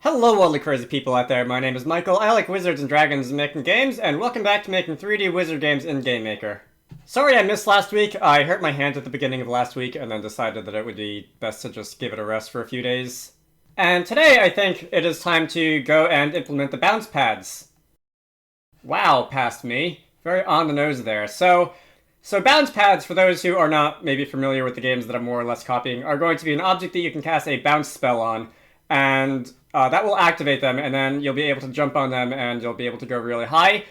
Hello all the crazy people out there, my name is Michael, I like wizards and dragons and making games, and welcome back to making 3D wizard games in GameMaker. Sorry I missed last week, I hurt my hand at the beginning of last week and then decided that it would be best to just give it a rest for a few days. And today I think it is time to go and implement the bounce pads. Wow, past me. Very on the nose there. So bounce pads, for those who are not maybe familiar with the games that I'm more or less copying, are going to be an object that you can cast a bounce spell on, and that will activate them, and then you'll be able to jump on them, and you'll be able to go really high.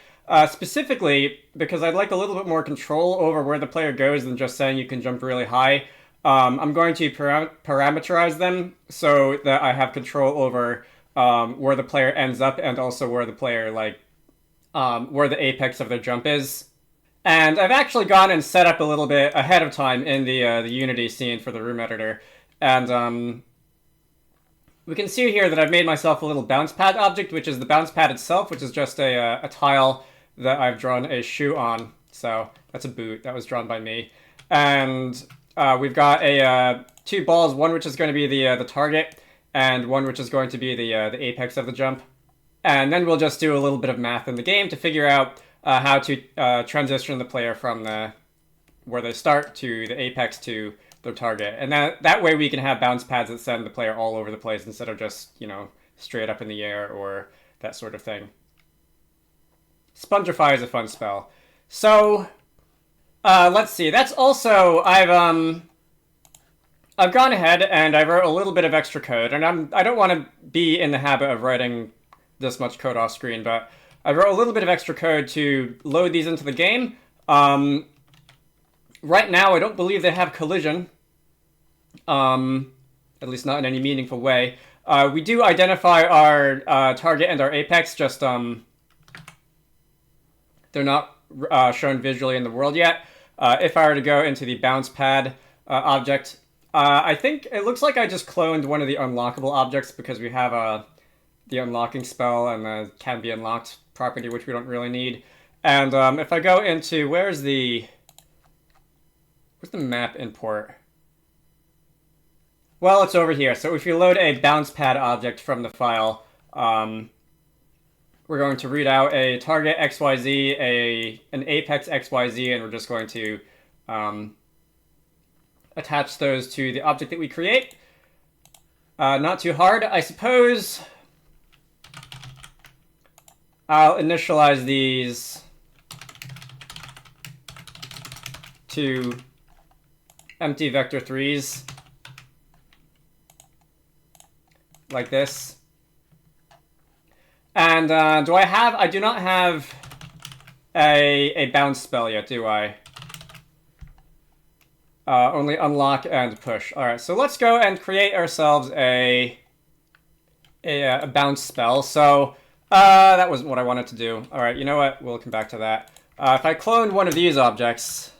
Specifically, because I'd like a little bit more control over where the player goes than just saying you can jump really high, I'm going to parameterize them so that I have control over where the player ends up, and also where the player, where the apex of their jump is. And I've actually gone and set up a little bit ahead of time in the Unity scene for the room editor, and we can see here that I've made myself a little bounce pad object, which is the bounce pad itself, which is just a tile that I've drawn a shoe on. So that's a boot. That was drawn by me. And we've got two balls, one which is going to be the target, and one which is going to be the apex of the jump. And then we'll just do a little bit of math in the game to figure out how to transition the player from where they start to the apex to their target. And that way we can have bounce pads that send the player all over the place instead of just, straight up in the air or that sort of thing. Spongify is a fun spell. So, let's see. That's also, I've gone ahead and I wrote a little bit of extra code, and I don't want to be in the habit of writing this much code off screen, but I wrote a little bit of extra code to load these into the game. Right now, I don't believe they have collision. At least not in any meaningful way. We do identify our target and our apex, just they're not shown visually in the world yet. If I were to go into the bounce pad object, I think it looks like I just cloned one of the unlockable objects because we have the unlocking spell and the can be unlocked property, which we don't really need. And if I go into, where's the map import? Well, it's over here. So if you load a bounce pad object from the file, we're going to read out a target XYZ, an apex XYZ, and we're just going to attach those to the object that we create. Not too hard, I suppose. I'll initialize these to empty vector 3s. Like this. And I do not have a bounce spell yet, do I? Only unlock and push. Alright, so let's go and create ourselves a bounce spell. So, that wasn't what I wanted to do. Alright, you know what? We'll come back to that. If I clone one of these objects,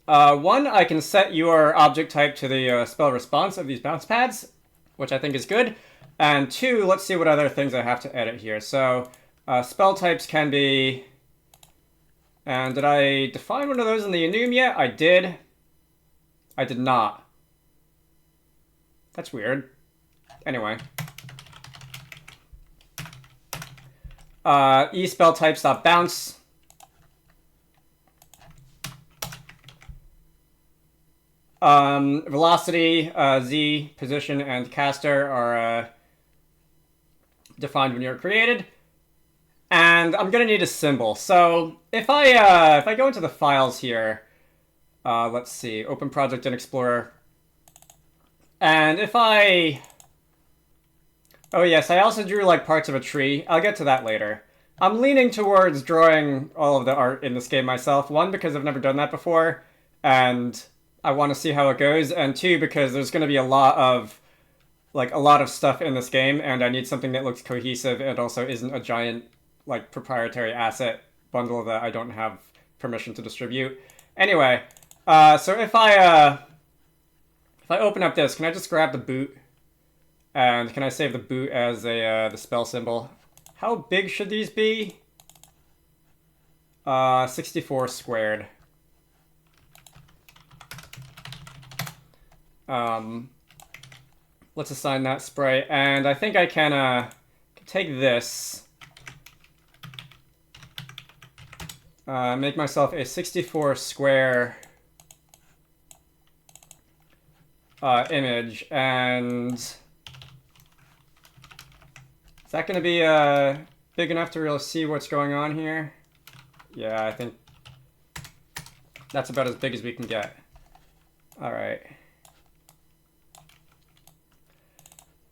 one, I can set your object type to the spell response of these bounce pads, which I think is good. And two, let's see what other things I have to edit here. So, spell types can be... And did I define one of those in the enum yet? I did. I did not. That's weird. Anyway. E-spell types.bounce. Velocity, Z, position, and caster are defined when you're created. And I'm gonna need a symbol. So if I go into the files here, let's see, open project in Explorer. And if oh yes, I also drew like parts of a tree. I'll get to that later. I'm leaning towards drawing all of the art in this game myself. One, because I've never done that before, and I want to see how it goes, and two, because there's going to be a lot of stuff in this game, and I need something that looks cohesive and also isn't a giant, proprietary asset bundle that I don't have permission to distribute. Anyway, so if I open up this, can I just grab the boot? And can I save the boot as the spell symbol? How big should these be? 64 squared. let's assign that sprite. And I think I can take this, make myself a 64 square image, and is that going to be big enough to really see what's going on here? Yeah, I think that's about as big as we can get. All right.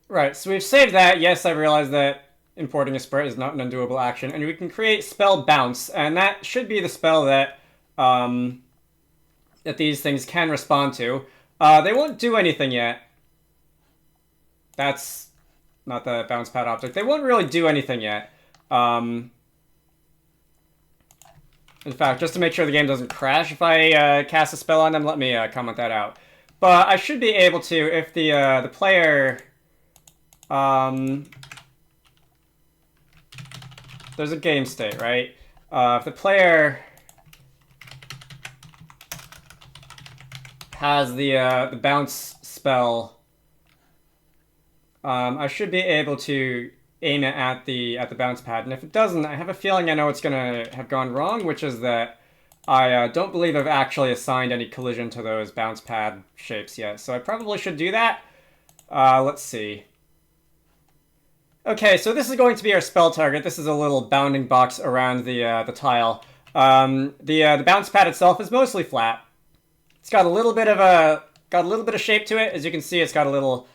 Right, so we've saved that. Yes, I realize that importing a sprite is not an undoable action, and we can create spell bounce, and that should be the spell that that these things can respond to. They won't do anything yet. That's not the bounce pad object. They won't really do anything yet. In fact, just to make sure the game doesn't crash if I cast a spell on them, let me comment that out. But I should be able to, if the player... there's a game state, right? If the player has the bounce spell, I should be able to aim it at the bounce pad. And if it doesn't, I have a feeling I know it's gonna have gone wrong, which is that I don't believe I've actually assigned any collision to those bounce pad shapes yet. So I probably should do that. Let's see. Okay, so this is going to be our spell target. This is a little bounding box around the tile. The bounce pad itself is mostly flat. It's got a little bit of shape to it. As you can see, it's got a little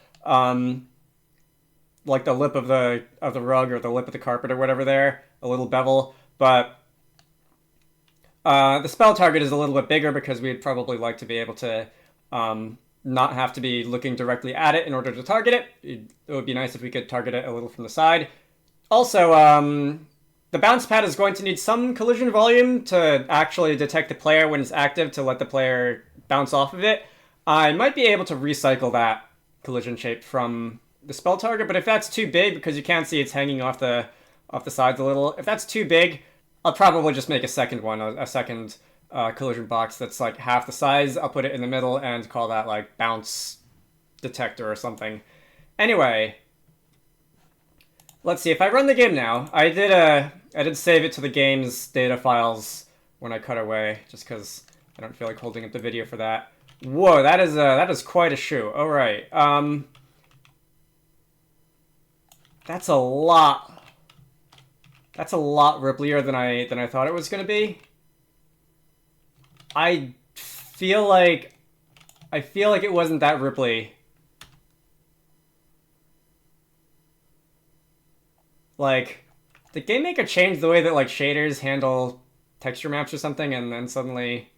like the lip of the rug or the lip of the carpet or whatever there, a little bevel. But the spell target is a little bit bigger because we'd probably like to be able to not have to be looking directly at it in order to target it. It would be nice if we could target it a little from the side. Also, the bounce pad is going to need some collision volume to actually detect the player when it's active to let the player bounce off of it. I might be able to recycle that collision shape from the spell target, but if that's too big, because you can't see it's hanging off the sides a little, if that's too big, I'll probably just make a second one, a second collision box that's like half the size. I'll put it in the middle and call that like bounce detector or something. Anyway, let's see. If I run the game now, I did save it to the game's data files when I cut away, just because I don't feel like holding up the video for that. Whoa, that is quite a shoe. All right, that's a lot. That's a lot ripplier than I thought it was gonna be. I feel like it wasn't that ripply. Like, did GameMaker change the way that like shaders handle texture maps or something, and then suddenly,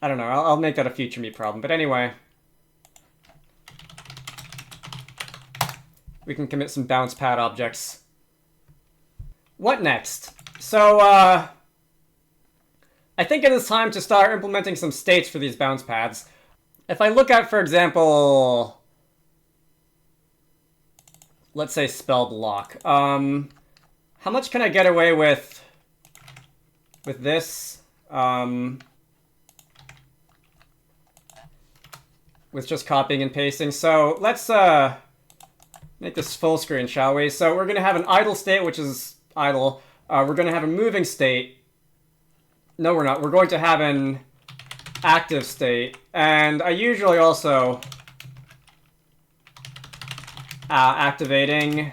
I don't know. I'll make that a future me problem. But anyway, we can commit some bounce pad objects. What next? So, I think it is time to start implementing some states for these bounce pads. If I look at, for example, let's say spell block. How much can I get away with this? With just copying and pasting. So let's make this full screen, shall we? So we're going to have an idle state, which is idle. We're going to have a moving state. No, we're not. We're going to have an active state. And I usually also activating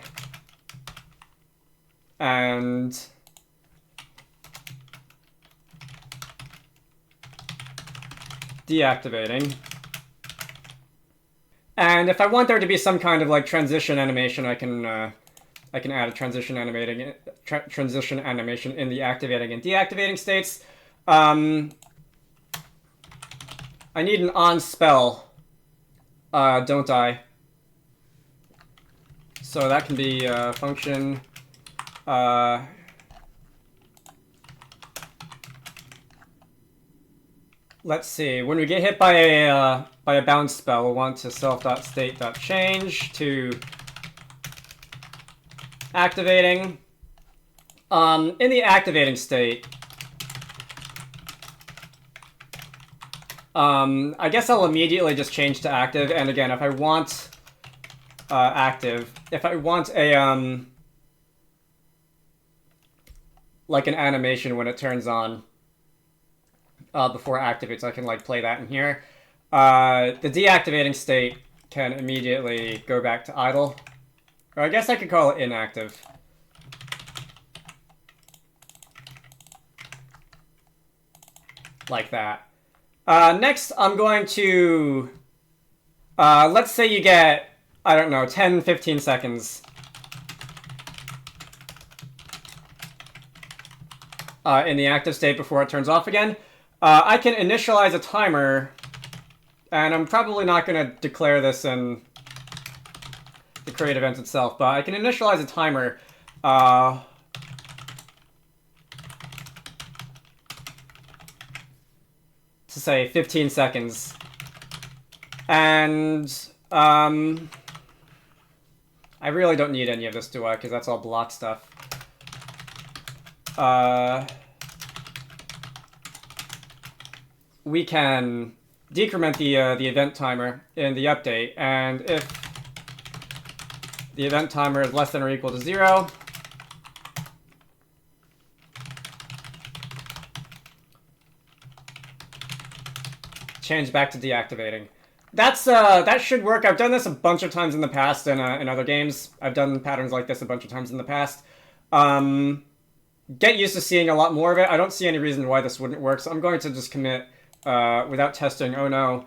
and deactivating. And if I want there to be some kind of like transition animation, I can add a transition animation in the activating and deactivating states. I need an on spell, don't I? So that can be function. Let's see. When we get hit by a bounce spell, we'll want to self.state.change to activating. In the activating state, I guess I'll immediately just change to active. And again, if I want active, if I want a like an animation when it turns on before it activates, I can like play that in here. The deactivating state can immediately go back to idle. Or I guess I could call it inactive. Like that. Next, I'm going to... let's say you get, I don't know, 10, 15 seconds. In the active state before it turns off again. I can initialize a timer, and I'm probably not going to declare this in the create event itself, but I can initialize a timer to say 15 seconds. And I really don't need any of this, do I? Because that's all block stuff. We can decrement the event timer in the update, and if the event timer is less than or equal to 0, change back to deactivating. That's that should work. I've done this a bunch of times in the past in other games. I've done patterns like this a bunch of times in the past. Get used to seeing a lot more of it. I don't see any reason why this wouldn't work, so I'm going to just commit without testing. Oh no,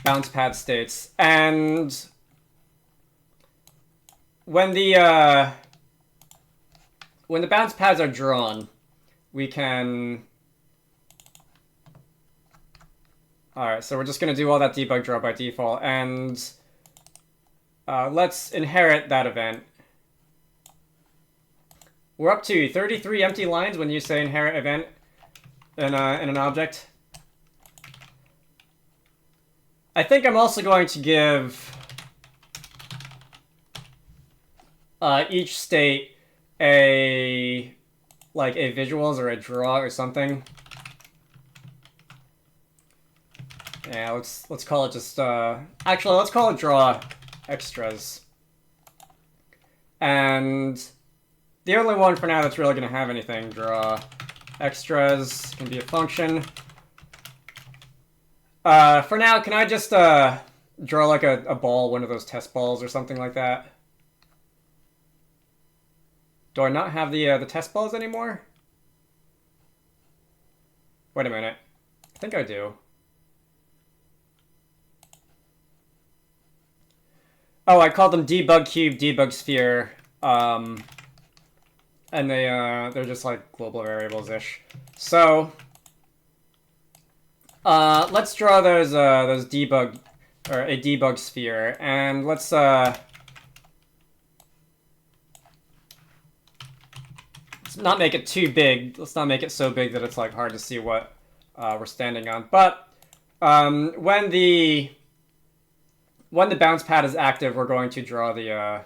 bounce pad states, and when the bounce pads are drawn, we can. All right, so we're just going to do all that debug draw by default, and let's inherit that event. We're up to 33 empty lines when you say inherit event in an object. I think I'm also going to give each state a visuals or a draw or something. Yeah, let's call it just actually let's call it draw extras. And the only one for now that's really going to have anything, draw extras, can be a function. For now, can I just draw like a ball, one of those test balls or something like that? Do I not have the test balls anymore? Wait a minute. I think I do. Oh, I called them debug cube, debug sphere, and they're just like global variables-ish. So let's draw those debug or a debug sphere, and let's not make it too big. Let's not make it so big that it's like hard to see what we're standing on. But when the bounce pad is active, we're going to draw the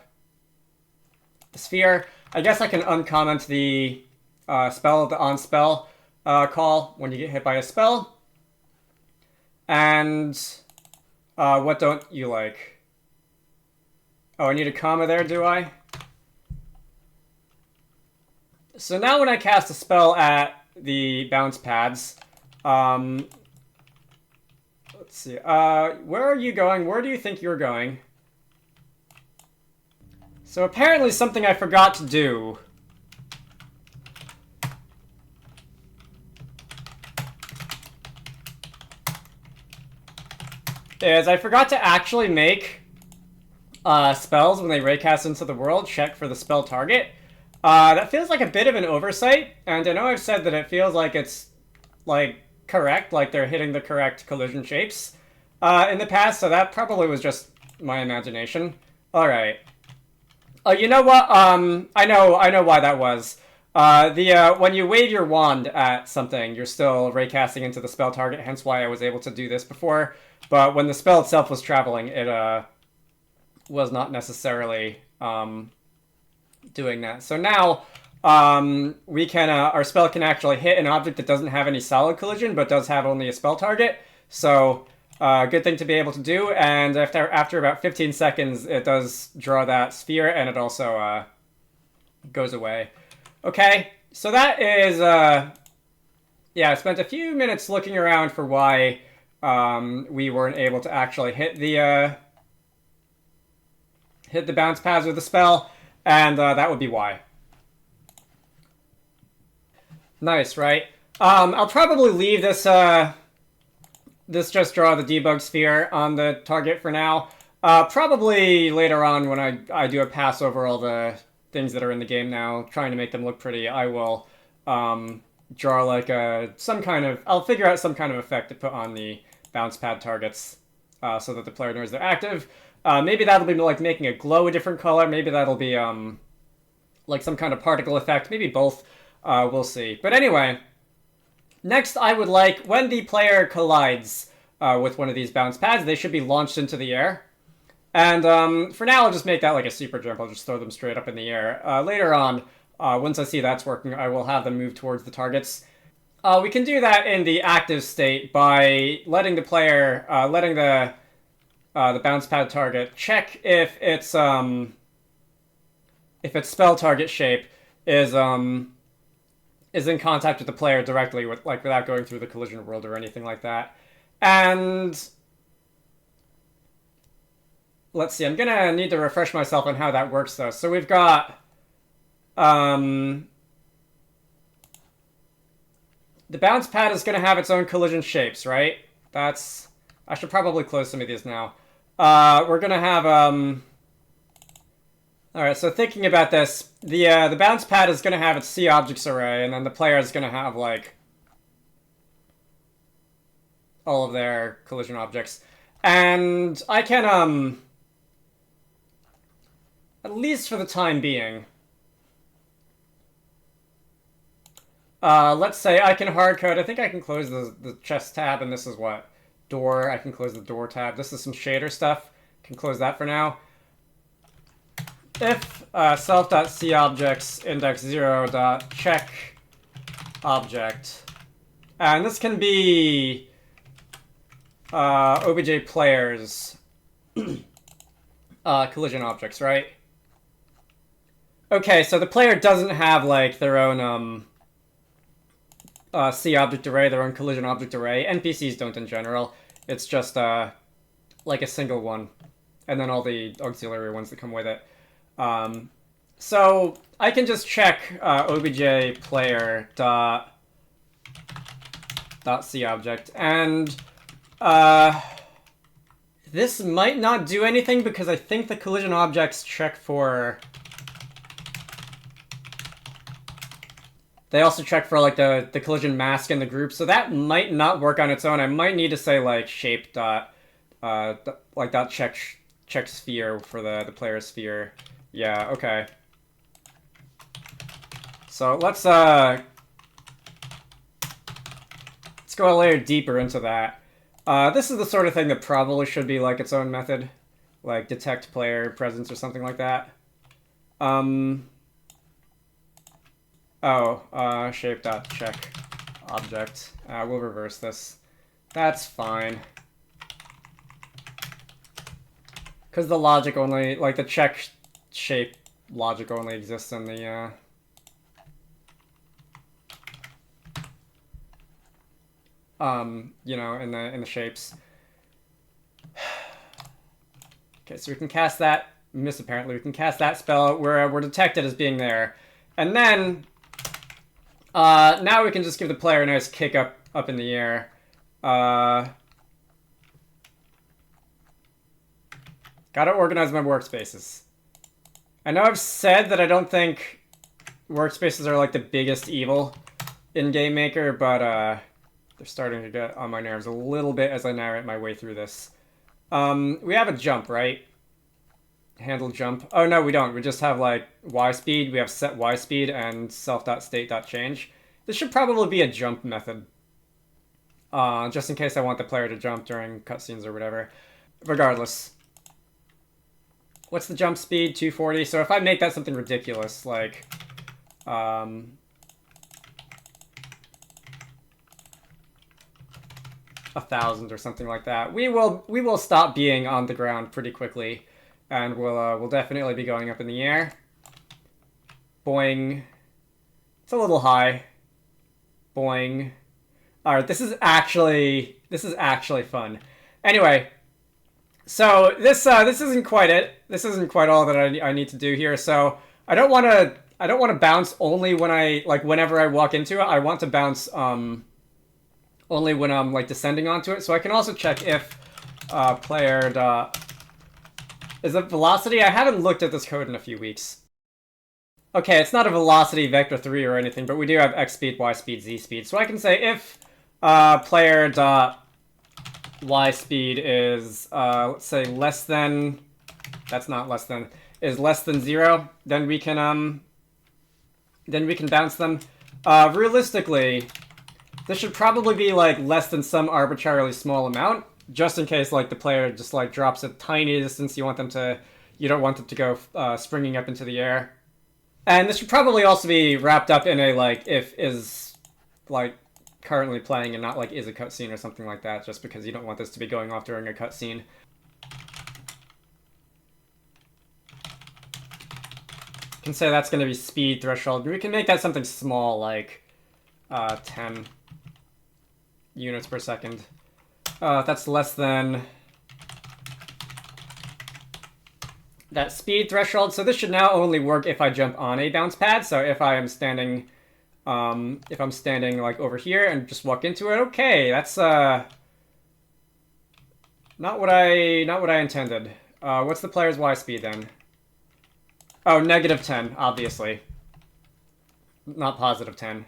sphere. I guess I can uncomment the spell, the onSpell call when you get hit by a spell. And what don't you like? Oh, I need a comma there, do I? So now when I cast a spell at the bounce pads, let's see. Where are you going? Where do you think you're going? So apparently something I forgot to do is I forgot to actually make spells when they raycast into the world check for the spell target. That feels like a bit of an oversight, and I know I've said that it feels like it's like correct, like they're hitting the correct collision shapes in the past, so that probably was just my imagination. All right. You know what? I know why that was. When you wave your wand at something, you're still raycasting into the spell target, hence why I was able to do this before. But when the spell itself was traveling, it was not necessarily doing that. So now we can our spell can actually hit an object that doesn't have any solid collision, but does have only a spell target. So Good thing to be able to do, and after about 15 seconds, it does draw that sphere, and it also goes away. Okay, so that is, yeah, I spent a few minutes looking around for why we weren't able to actually hit the bounce pads with the spell, and that would be why. Nice, right? I'll probably leave this this just draw the debug sphere on the target for now. Probably later on when I do a pass over all the things that are in the game now, trying to make them look pretty, I will draw like some kind of... I'll figure out some kind of effect to put on the bounce pad targets so that the player knows they're active. Maybe that'll be like making a glow a different color. Maybe that'll be like some kind of particle effect. Maybe both. We'll see. But anyway, next I would like, when the player collides with one of these bounce pads, they should be launched into the air. And for now, I'll just make that like a super jump. I'll just throw them straight up in the air. Later on, once I see that's working, I will have them move towards the targets. We can do that in the active state by letting the player, letting the bounce pad target check if its spell target shape is in contact with the player directly, without going through the collision world or anything like that. And let's see, I'm gonna need to refresh myself on how that works though. So we've got the bounce pad is gonna have its own collision shapes, right? I should probably close some of these now. We're gonna have Alright, so thinking about this, the bounce pad is gonna have its C objects array, and then the player is gonna have like all of their collision objects. And I can at least for the time being, let's say I can hardcode. I think I can close the chest tab, and this is what? Door. I can close the door tab. This is some shader stuff. Can close that for now. If self.cObjects index 0.check object, and this can be obj players collision objects, right? Okay, so the player doesn't have like their own C object array, their own collision object array. NPCs don't in general. It's just like a single one, and then all the auxiliary ones that come with it. So I can just check obj player dot C object, and this might not do anything because I think the collision objects check for... They also check for like the collision mask in the group, so that might not work on its own. I might need to say like shape dot check sphere for the player sphere. Yeah, okay. So let's go a layer deeper into that. This is the sort of thing that probably should be like its own method, like detect player presence or something like that. Shape.check object. We'll reverse this. That's fine. Because the logic only, like the check shape logic only exists in the you know, in the shapes. Okay, so we can cast that. Apparently we can cast that spell. We're detected as being there, and then now we can just give the player a nice kick up in the air. Gotta organize my workspaces. I know I've said that I don't think workspaces are like the biggest evil in GameMaker, but they're starting to get on my nerves a little bit as I narrate my way through this. We have a jump, right? Handle jump. Oh no, we don't. We just have like Y speed. We have set Y speed and self.state.change. This should probably be a jump method. Just in case I want the player to jump during cutscenes or whatever. Regardless. What's the jump speed? 240. So if I make that something ridiculous, like... 1,000 or something like that, we will stop being on the ground pretty quickly, and we'll definitely be going up in the air. Boing. It's a little high. Boing. All right, this is actually fun. Anyway, so this isn't quite it. This isn't quite all that I need to do here. So I don't want to bounce only when whenever I walk into it. I want to bounce only when I'm like descending onto it. So I can also check if player is it velocity. I haven't looked at this code in a few weeks. Okay, it's not a velocity vector 3 or anything, but we do have x speed, y speed, z speed. So I can say if player dot y speed is let's say less than, that's not less than, is less than 0, then we can bounce them. Realistically, this should probably be like less than some arbitrarily small amount, just in case like the player just like drops a tiny distance. You don't want them to go springing up into the air. And this should probably also be wrapped up in a like if is like currently playing and not like is a cutscene or something like that, just because you don't want this to be going off during a cutscene. Can say that's going to be speed threshold. We can make that something small, like 10 units per second. That's less than that speed threshold. So this should now only work if I jump on a bounce pad. So if I am standing, if I'm standing like over here and just walk into it, okay, that's not what I intended. What's the player's Y speed then? Oh, -10, obviously. Not +10.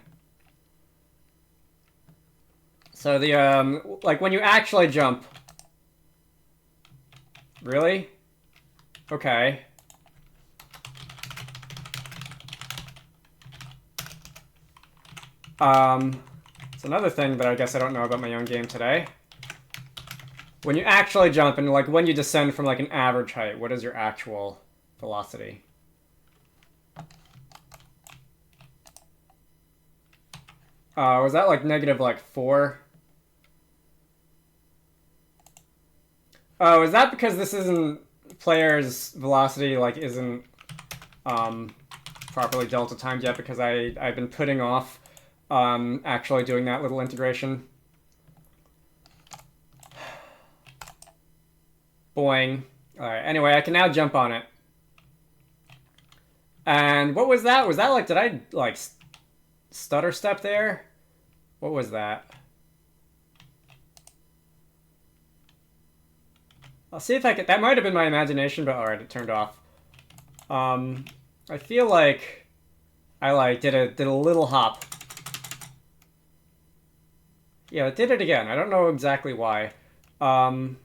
So the, like when you actually jump. Really? Okay. It's another thing that I guess I don't know about my own game today. When you actually jump and like when you descend from like an average height, what is your actual velocity? Was that like -4? Oh, is that because this isn't player's velocity like isn't properly delta timed yet, because I've been putting off actually doing that little integration. Boing. Alright, anyway, I can now jump on it. And what was that? Was that like, did I like stutter step there? What was that? I'll see if I can. That might have been my imagination, but alright, it turned off. I feel like I like did a little hop. Yeah, it did it again. I don't know exactly why. But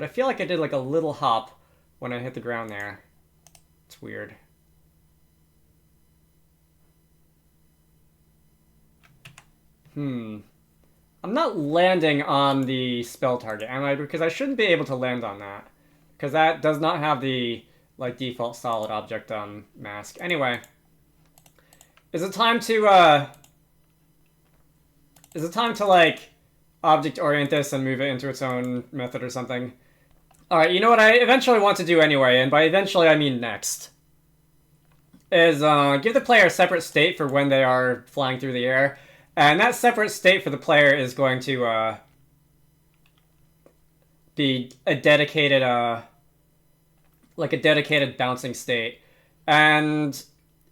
I feel like I did like a little hop when I hit the ground there. It's weird. I'm not landing on the spell target, am I? Because I shouldn't be able to land on that. Because that does not have the like default solid object mask. Anyway. Is it time to like object orient this and move it into its own method or something? Alright, you know what I eventually want to do anyway, and by eventually I mean next, is give the player a separate state for when they are flying through the air. And that separate state for the player is going to be a dedicated, like a dedicated bouncing state. And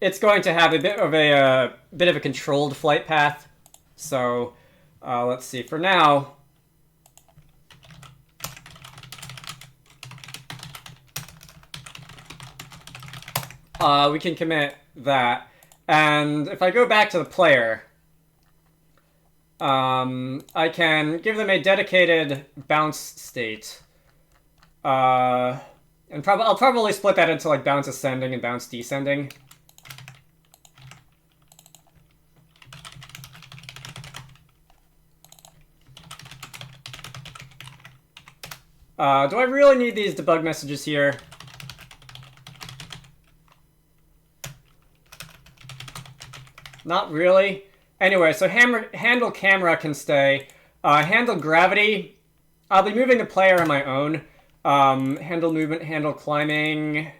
it's going to have a bit of a controlled flight path. So let's see. For now, we can commit that. And if I go back to the player, I can give them a dedicated bounce state. And I'll probably split that into like bounce ascending and bounce descending. Do I really need these debug messages here? Not really. Anyway, so handle camera can stay. Handle gravity, I'll be moving the player on my own. Handle movement, handle climbing.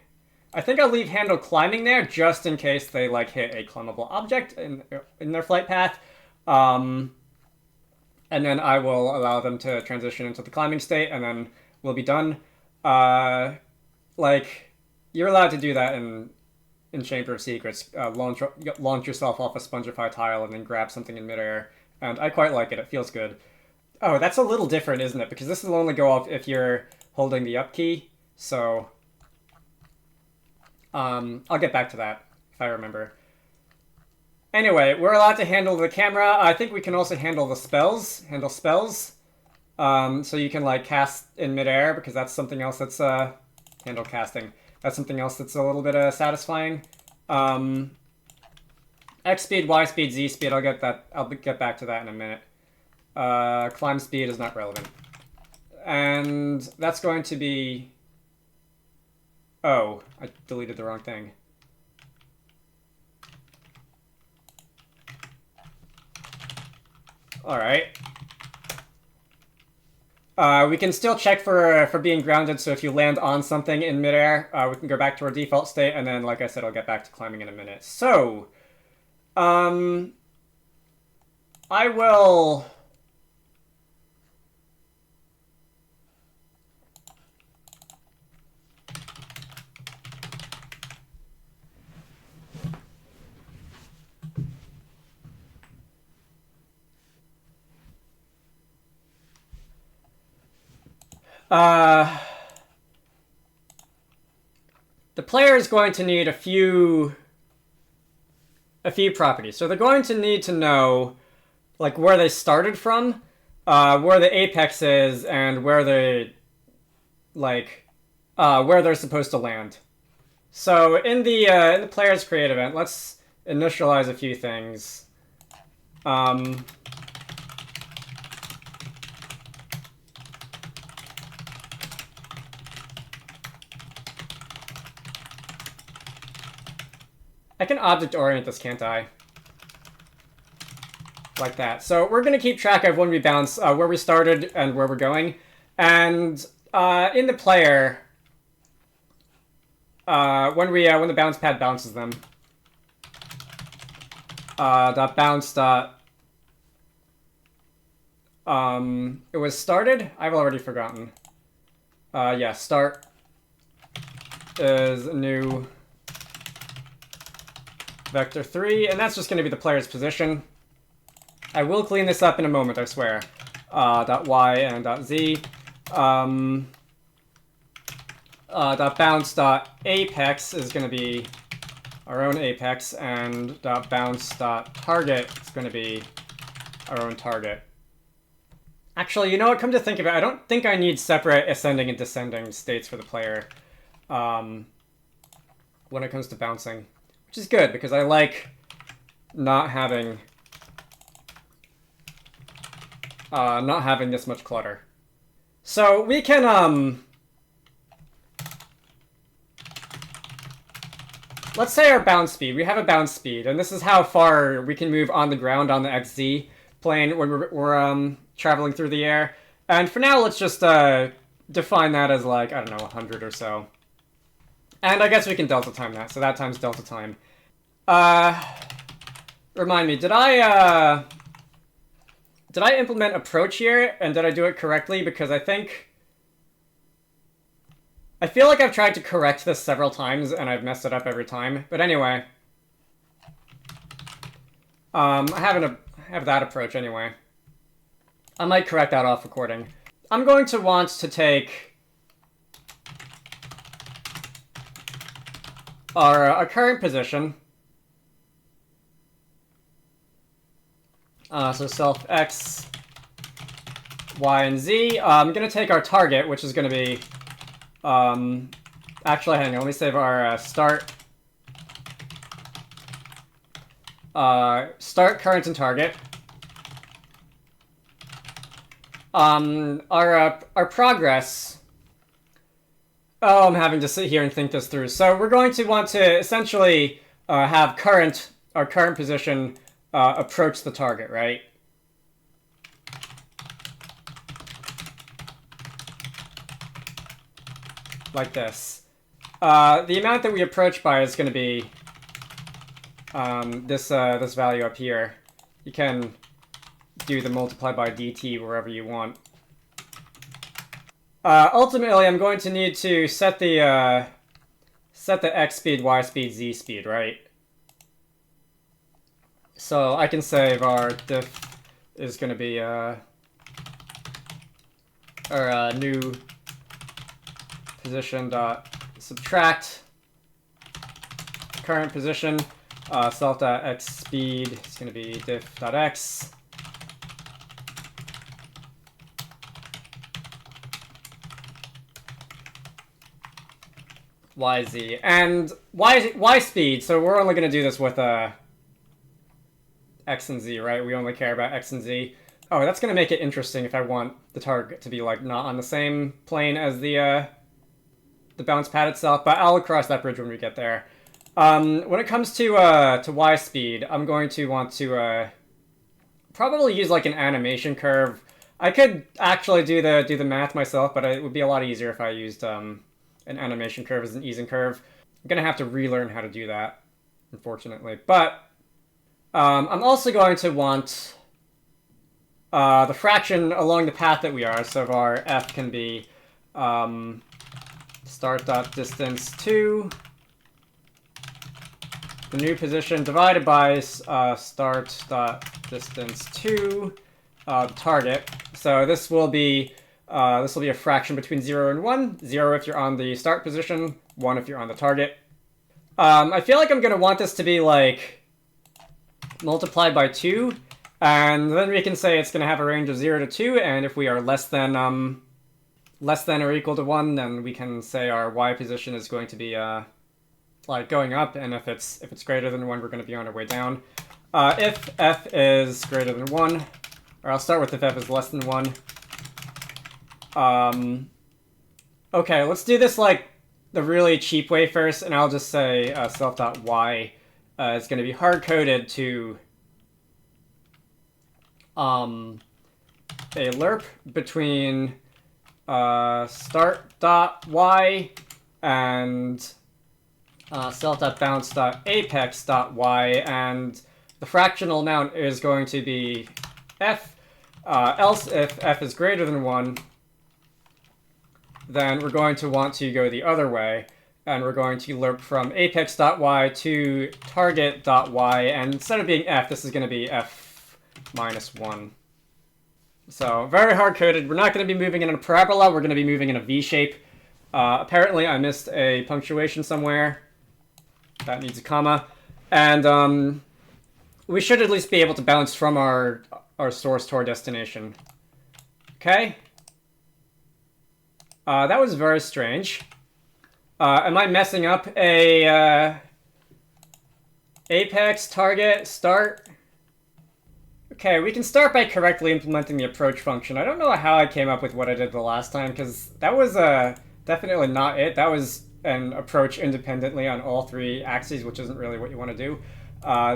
I think I'll leave handle climbing there just in case they like hit a climbable object in their flight path. And then I will allow them to transition into the climbing state, and then we'll be done. Like, you're allowed to do that in Chamber of Secrets. Launch yourself off a Spongify tile and then grab something in midair. And I quite like it. It feels good. Oh, that's a little different, isn't it? Because this will only go off if you're holding the up key. So, I'll get back to that if I remember. Anyway, we're allowed to handle the camera. I think we can also handle the spells. Handle spells. So you can, like, cast in midair, because that's something else that's, handle casting. That's something else that's a little bit, satisfying. X speed, Y speed, Z speed, I'll get back to that in a minute. Climb speed is not relevant. And that's going to be... Oh, I deleted the wrong thing. Alright. We can still check for being grounded, so if you land on something in midair, we can go back to our default state, and then, like I said, I'll get back to climbing in a minute. So, I will... the player is going to need a few properties. So they're going to need to know, like, where they started from, where the apex is, and where they, like, where they're supposed to land. So in the player's create event, let's initialize a few things. I can object orient this, can't I? Like that. So we're going to keep track of when we bounce, where we started and where we're going. And in the player, when the bounce pad bounces them, dot bounce dot, it was started? I've already forgotten. Yeah, start is new vector 3, and that's just going to be the player's position. I will clean this up in a moment, I swear. Dot y and dot z. Dot bounce dot apex is going to be our own apex, and dot bounce dot target is going to be our own target. Actually, you know what? Come to think of it, I don't think I need separate ascending and descending states for the player when it comes to bouncing. Which is good, because I like not having this much clutter. So we can, let's say our bounce speed. We have a bounce speed, and this is how far we can move on the ground on the XZ plane when we're traveling through the air. And for now, let's just define that as, like, I don't know, 100 or so. And I guess we can delta time that, so that times delta time. Remind me, did I implement approach here, and did I do it correctly? Because I feel like I've tried to correct this several times, and I've messed it up every time. But anyway. I have that approach anyway. I might correct that off recording. I'm going to want to take our current position. So self x, y, and z. I'm going to take our target, which is going to be... actually, hang on. Let me save our start. Start, current, and target. Our progress... Oh, I'm having to sit here and think this through. So we're going to want to essentially have our current position approach the target, right? Like this. The amount that we approach by is going to be this value up here. You can do the multiply by dt wherever you want. Ultimately, I'm going to need to set the x speed, y speed, z speed, right? So I can say var diff is going to be new position dot subtract current position self dot x speed is going to be diff dot x yz and y speed. So we're only going to do this with x and z, right? We only care about x and z. Oh, that's going to make it interesting if I want the target to be like not on the same plane as the bounce pad itself, but I'll cross that bridge when we get there. When it comes to y speed, I'm going to want to probably use like an animation curve. I could actually do the math myself, but it would be a lot easier if I used an animation curve as an easing curve. I'm gonna have to relearn how to do that, unfortunately. But I'm also going to want the fraction along the path that we are. So our f can be start.distance 2, the new position divided by start.distance 2, target. So this will be a fraction between 0 and 1. 0 if you're on the start position, 1 if you're on the target. I feel like I'm going to want this to be like multiplied by 2, and then we can say it's going to have a range of 0 to 2, and if we are less than or equal to 1, then we can say our y position is going to be like going up, and if it's greater than 1, we're going to be on our way down. If f is greater than 1, or I'll start with if f is less than 1. Okay, let's do this like the really cheap way first, and I'll just say self.y is going to be hard-coded to a lerp between start.y and self.bounce.apex.y, and the fractional amount is going to be f. Else, if f is greater than 1, then we're going to want to go the other way, and we're going to lerp from apex.y to target.y, and instead of being f, this is going to be f minus 1. So very hard-coded. We're not going to be moving in a parabola, we're going to be moving in a V shape. Apparently I missed a punctuation somewhere. That needs a comma. And we should at least be able to bounce from our source to our destination. Okay? That was very strange. Am I messing up a apex, target, start? Okay, we can start by correctly implementing the approach function. I don't know how I came up with what I did the last time, because that was definitely not it. That was an approach independently on all 3 axes, which isn't really what you want to do.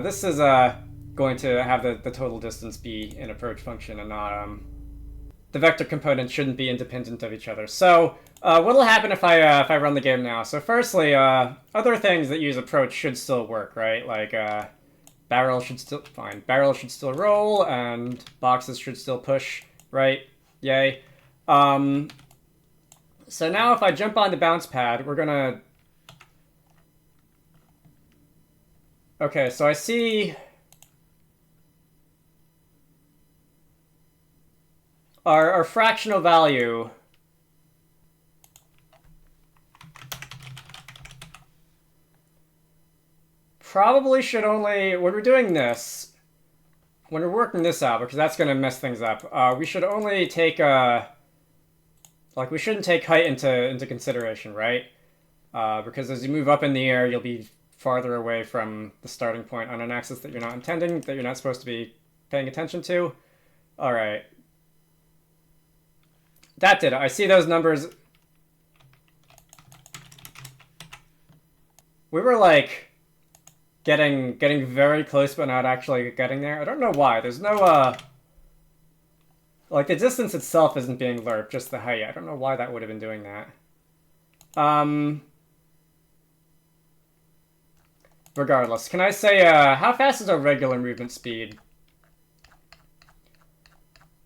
This is going to have the total distance be an approach function and not... the vector components shouldn't be independent of each other. So what'll happen if I run the game now? So firstly, other things that use approach should still work, right? Like barrel should still roll, and boxes should still push, right? Yay. So now if I jump on the bounce pad, we're gonna... Okay, so I see... Our fractional value probably should only, when we're doing this, when we're working this out, because that's going to mess things up, we should only take, like, we shouldn't take height into consideration, right? Because as you move up in the air, you'll be farther away from the starting point on an axis that you're not intending, that you're not supposed to be paying attention to. All right. That did it. I see those numbers. We were like getting very close but not actually getting there. I don't know why. There's no like the distance itself isn't being lerped, just the height. I don't know why that would have been doing that. Regardless, can I say how fast is our regular movement speed?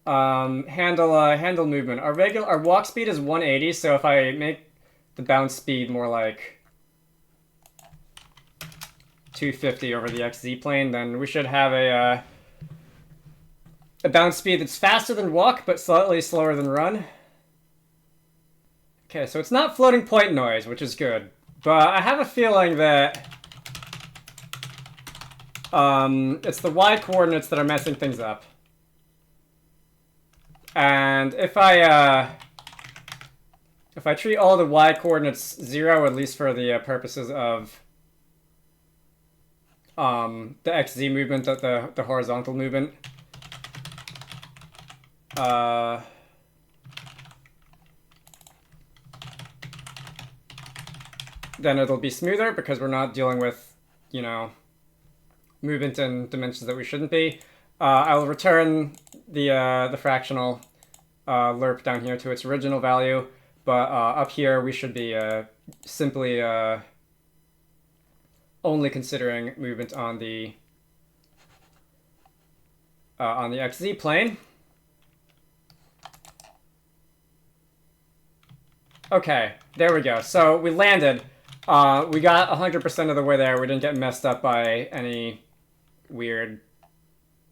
Handle movement. Our walk speed is 180, so if I make the bounce speed more like 250 over the XZ plane, then we should have a bounce speed that's faster than walk, but slightly slower than run. Okay, so it's not floating point noise, which is good. But I have a feeling that it's the Y coordinates that are messing things up. And if I treat all the Y coordinates 0, at least for the purposes of the XZ movement, the horizontal movement, then it'll be smoother because we're not dealing with, you know, movement in dimensions that we shouldn't be. I will return the fractional lerp down here to its original value, but up here we should be simply only considering movement on the XZ plane. Okay, there we go. So we landed. We got 100% of the way there. We didn't get messed up by any weird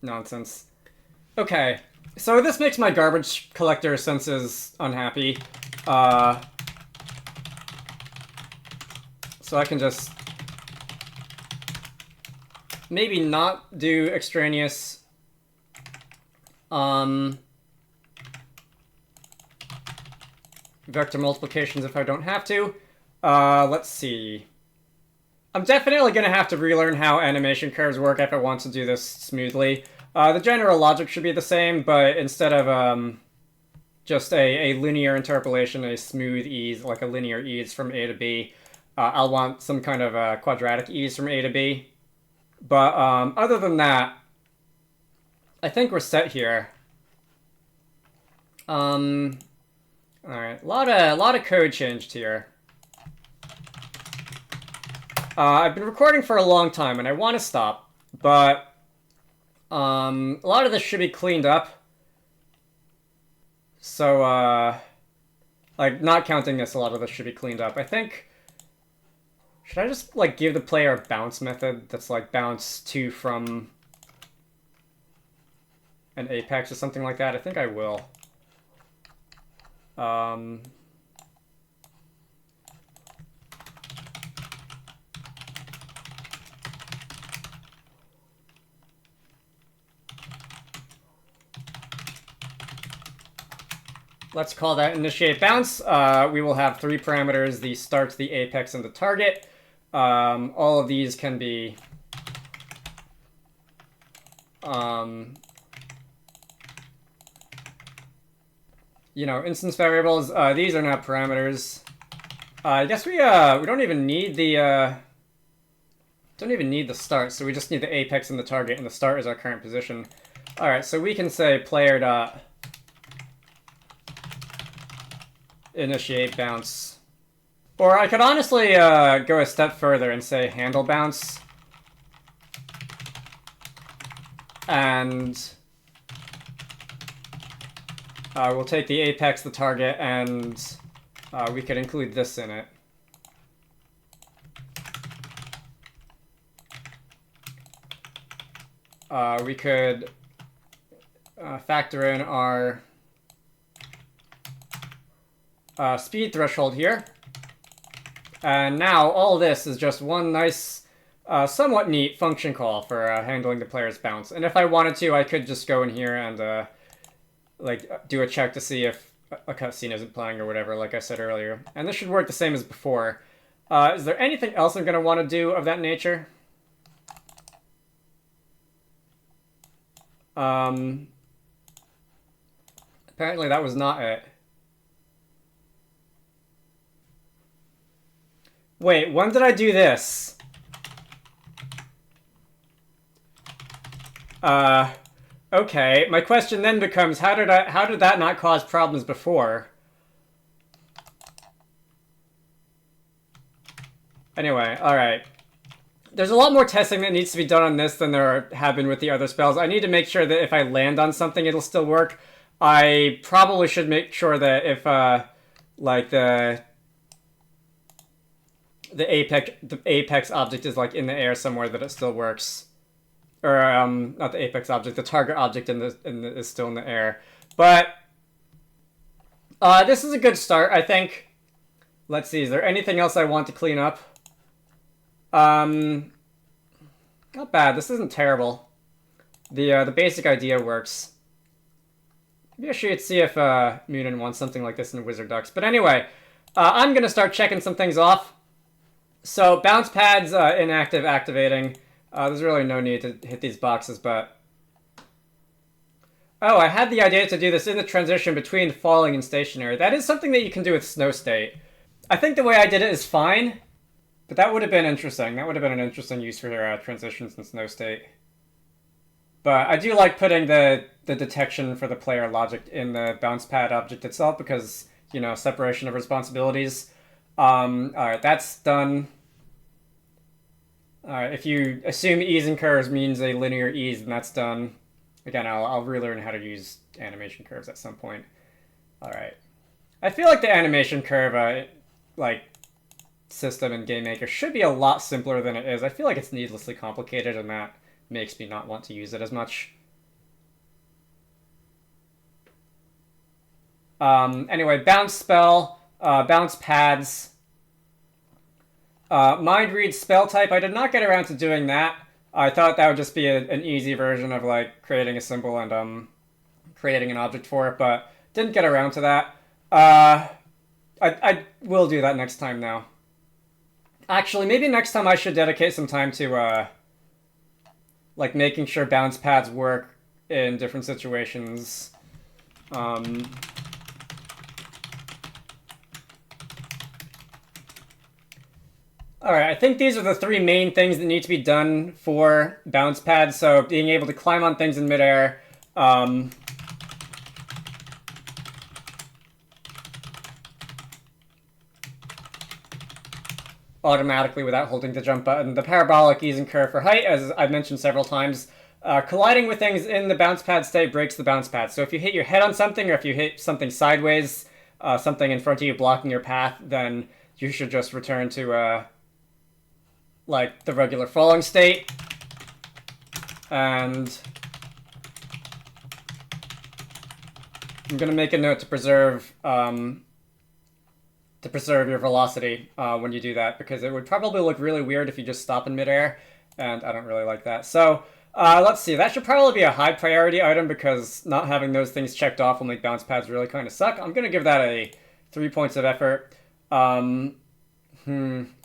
nonsense. Okay, so this makes my garbage collector senses unhappy. So I can just maybe not do extraneous vector multiplications if I don't have to. Let's see. I'm definitely going to have to relearn how animation curves work if I want to do this smoothly. The general logic should be the same, but instead of just a linear interpolation, a smooth ease, like a linear ease from A to B, I'll want some kind of quadratic ease from A to B. But other than that, I think we're set here. Alright, a lot of code changed here. I've been recording for a long time and I want to stop, but a lot of this should be cleaned up. So, like, not counting this, a lot of this should be cleaned up. I think, should I just, like, give the player a bounce method that's, like, bounce to from an apex or something like that? I think I will. Let's call that initiate bounce. We will have 3 parameters: the start, the apex, and the target. All of these can be you know, instance variables. These are not parameters. I guess we don't even need the start, so we just need the apex and the target, and the start is our current position. All right, so we can say player dot initiate bounce. Or I could honestly go a step further and say handle bounce. And we'll take the apex, the target, and we could include this in it. We could factor in our speed threshold here. And now all this is just one nice, somewhat neat function call for handling the player's bounce. And if I wanted to, I could just go in here and like do a check to see if a cutscene isn't playing or whatever, like I said earlier. And this should work the same as before. Is there anything else I'm going to want to do of that nature? Apparently that was not it. Wait, when did I do this? Okay, my question then becomes, how did that not cause problems before? Anyway, alright. There's a lot more testing that needs to be done on this than there have been with the other spells. I need to make sure that if I land on something, it'll still work. I probably should make sure that if, like, the apex object is, like, in the air somewhere, that it still works. Or, not the apex object, the target object is still in the air. But, this is a good start, I think. Let's see, is there anything else I want to clean up? Not bad. This isn't terrible. The basic idea works. Maybe I should see if Munin wants something like this in Wizard Ducks. But anyway, I'm gonna start checking some things off. So bounce pads inactive, activating. There's really no need to hit these boxes, but oh, I had the idea to do this in the transition between falling and stationary. That is something that you can do with Snow State. I think the way I did it is fine. But that would have been interesting. That would have been an interesting use for transitions in Snow State. But I do like putting the detection for the player logic in the bounce pad object itself because, you know, separation of responsibilities. Alright, that's done. Alright, if you assume ease and curves means a linear ease, then that's done. Again, I'll relearn how to use animation curves at some point. Alright. I feel like the animation curve, system in GameMaker should be a lot simpler than it is. I feel like it's needlessly complicated, and that makes me not want to use it as much. Anyway, bounce spell, bounce pads. Mind read spell type. I did not get around to doing that. I thought that would just be an easy version of like creating a symbol and creating an object for it, but didn't get around to that. I will do that next time now. Actually, maybe next time I should dedicate some time to, like, making sure bounce pads work in different situations. Alright, I think these are the three main things that need to be done for bounce pads. So, being able to climb on things in midair, automatically without holding the jump button. The parabolic ease and curve for height, as I've mentioned several times. Colliding with things in the bounce pad state breaks the bounce pad. So if you hit your head on something, or if you hit something sideways, something in front of you blocking your path, then you should just return to, like, the regular falling state. And I'm going to make a note to preserve your velocity when you do that, because it would probably look really weird if you just stop in midair, and I don't really like that. So let's see, that should probably be a high priority item, because not having those things checked off will make bounce pads really kind of suck. I'm gonna give that a 3 points of effort.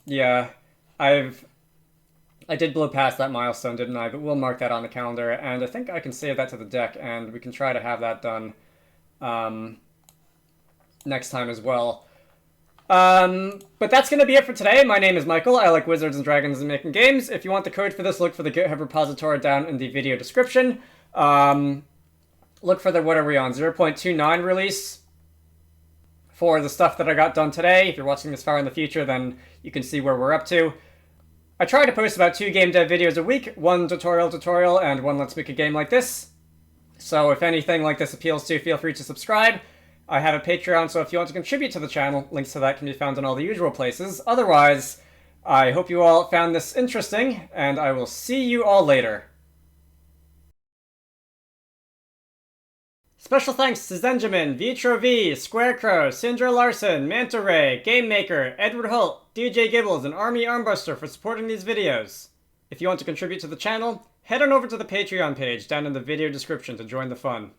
Yeah, I did blow past that milestone, didn't I? But we'll mark that on the calendar, and I think I can save that to the deck, and we can try to have that done next time as well. But that's going to be it for today. My name is Michael. I like Wizards and Dragons and making games. If you want the code for this, look for the GitHub repository down in the video description. Look for the, what are we on, 0.29 release for the stuff that I got done today. If you're watching this far in the future, then you can see where we're up to. I try to post about 2 game dev videos a week, one tutorial, and one let's make a game like this. So if anything like this appeals to you, feel free to subscribe. I have a Patreon, so if you want to contribute to the channel, links to that can be found in all the usual places. Otherwise, I hope you all found this interesting, and I will see you all later. Special thanks to Zenjamin, Vitro V, Squarecrow, Sindra Larson, Manta Ray, GameMaker, Edward Holt, DJ Gibbles, and Army Armbuster for supporting these videos. If you want to contribute to the channel, head on over to the Patreon page down in the video description to join the fun.